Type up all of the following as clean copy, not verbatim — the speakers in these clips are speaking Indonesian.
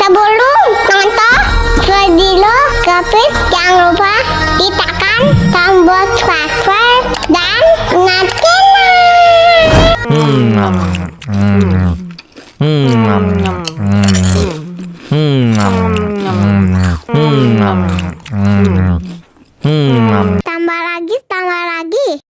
Sebelum nonton video Kepit, jangan lupa ditekan tombol subscribe dan tambah lagi.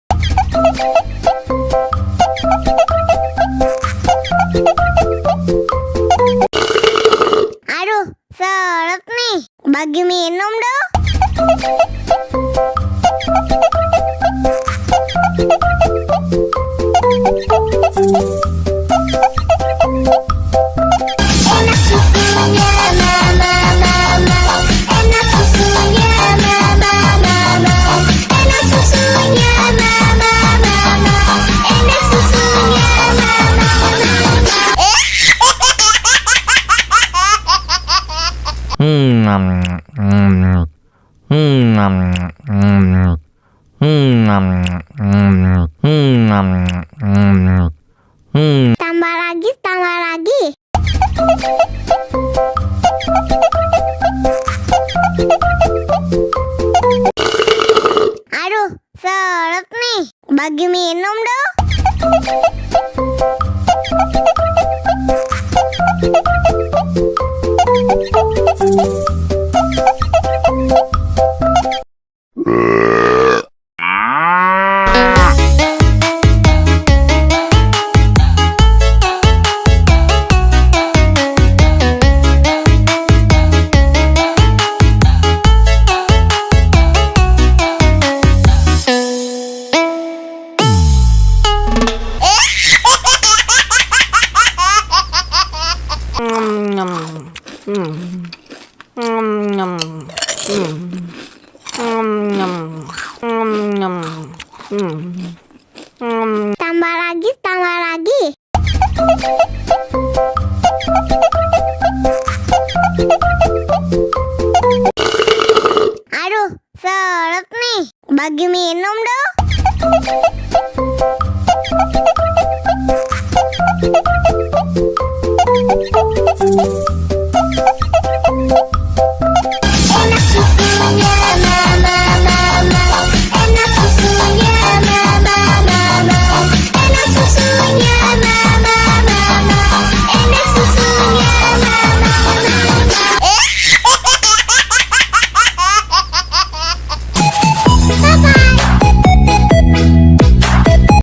Aduh, seret nih. Bagi minum dong. Enak susunya mama. Enak susunya mama. Enak susunya mama. Enak susunya mama. Tambah lagi. Aduh, seret nih. Bagi minum dong. Tambah lagi. Aduh, seret nih. Bagi minum dong.